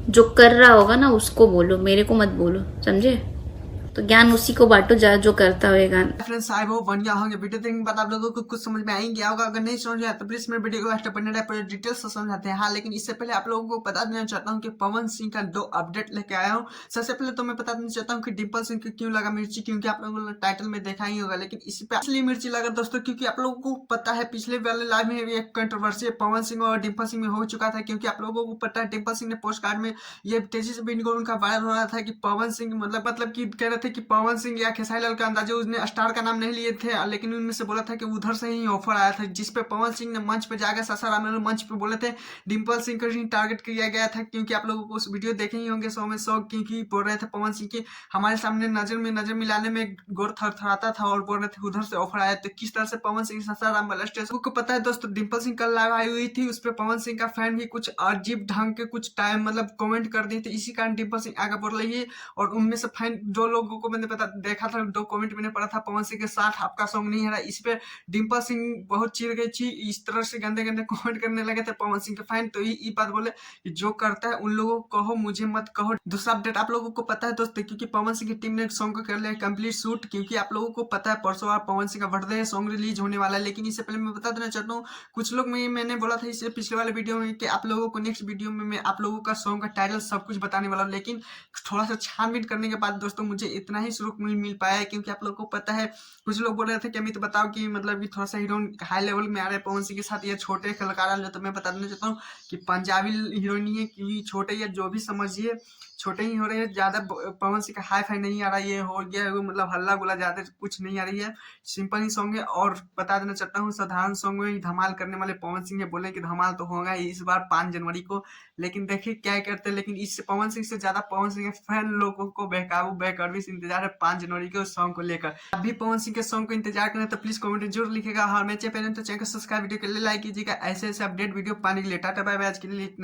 जो कर रहा होगा ना उसको बोलो, मेरे को मत बोलो, समझे? तो ज्ञान उसी को बांटो जो करता होगा। फ्रेंड्स आई होप बन गया होंगे वीडियो देखने के बाद आप लोगों को कुछ समझ में आ ही गया होगा। अगर नहीं समझ में आया तो प्लीज मेरे वीडियो को लास्ट पढ़ने पूरे डिटेल से समझाते हैं। हाँ, लेकिन इससे पहले आप लोगों को बता देना चाहता हूँ कि पवन सिंह का 2 अपडेट लेके आया हूँ। सबसे पहले तो मैं बता देना चाहता हूँ कि डिम्पल सिंह को क्यों लगा मिर्ची, क्योंकि आप लोगों ने टाइटल में देखा ही होगा। लेकिन इस पे इसलिए मिर्ची लगा दोस्तों क्योंकि आप लोगों को पता है पिछले वाले लाइव में एक कंट्रोवर्सी पवन सिंह और डिम्पल सिंह में हो चुका था। क्योंकि आप लोगों को पता है डिम्पल सिंह ने पोस्ट कार्ड में ये तेजी से बिन उनका वायरल हो रहा था कि पवन सिंह मतलब कि कह रहे थे कि पवन सिंह या खेसारी लाल का अंदाजा, उसने स्टार का नाम नहीं लिए थे, लेकिन उनमें से बोला था कि उधर से ही ऑफर आया था, जिस पे पवन सिंह ने मंच पे जाकर सासाराम में मंच पे बोले थे डिम्पल सिंह को ही टारगेट किया गया था। क्योंकि आप लोगों को उस वीडियो देखे ही होंगे 100 में 100, क्योंकि बोल रहे थे पवन सिंह की हमारे सामने नजर में नजर मिलाने में गोर थरथराता था और बोल रहे थे उधर से ऑफर आया। तो किस तरह से पवन सिंह सासाराम वाला स्टेशन को पता है दोस्तों, डिम्पल सिंह कल लाइव आई हुई थी, उस पर पवन सिंह का फैन भी कुछ अजीब ढंग के कुछ टाइम मतलब कमेंट कर दिए थे। इसी कारण डिम्पल सिंह आगे बढ़ रही है। और उनमें से फैन 2 लोगों को मैंने पता देखा था, 2 कमेंट मैंने पढ़ा था, पवन सिंह के साथ आपका सॉन्ग नहीं है रहा। इस पे डिम्पल सिंह बहुत चिढ़ गई थी, इस तरह से गंदे गंदे कमेंट करने लगे थे पवन सिंह के फैन। तो ये बात बोले कि जो करता है उन लोगों को कहो, मुझे मत कहो। दूसरा अपडेट आप लोगों को पता है दोस्तों, क्योंकि पवन सिंह की टीम ने सॉन्ग को कर लिया कंप्लीट शूट। क्योंकि आप लोगों को पता है परसों और पवन सिंह का बर्थडे है, सॉन्ग रिलीज होने वाला है। लेकिन इससे पहले मैं बता देना चाहता हूँ, कुछ लोग मैंने बोला था इससे पिछले वाले वीडियो में कि आप लोगों को नेक्स्ट वीडियो में मैं आप लोगों का सॉन्ग का टाइटल सब कुछ बताने वाला हूँ। लेकिन थोड़ा सा छानबीन करने के बाद दोस्तों मुझे इतना ही सुरुख मिल पाया है। क्योंकि आप लोगों को पता है कुछ लोग बोल रहे थे कि अमित बताओ कि मतलब कि थोड़ा सा हीरोइन हाई लेवल में आ रहे हैं पवन सिंह के साथ, ये छोटे कलाकार आ रहे हैं। तो मैं बता देना चाहता हूँ कि पंजाबी हीरोइन ही है, कि छोटे या जो भी समझिए छोटे ही हो रहे हैं, ज्यादा पवन सिंह का हाई फाई नहीं आ रहा है, ये हो गया मतलब हल्ला गुला ज्यादा कुछ नहीं आ रही है, सिंपल ही सॉन्ग है। और बता देना चाहता हूँ साधारण सॉन्ग में ही धमाल करने वाले पवन सिंह है, बोले कि धमाल तो होगा ही इस बार 5 जनवरी को। लेकिन देखिए क्या करते हैं। लेकिन इससे पवन सिंह से ज्यादा पवन सिंह के फैन लोगों को बेकाबू बेकर्मी से इंतजार है 5 जनवरी के उस सॉन्ग को लेकर। अभी पवन सिंह के सॉन्ग को इंतजार करें तो प्लीज कमेंट जरूर लिखेगा। हर मैच पहले तो चैनल को सब्सक्राइब वीडियो के लिए लाइक कीजिएगा ऐसे ऐसे अपडेट वीडियो पाने के लिए। टाटा बाय बाय, आज के लिए इतना।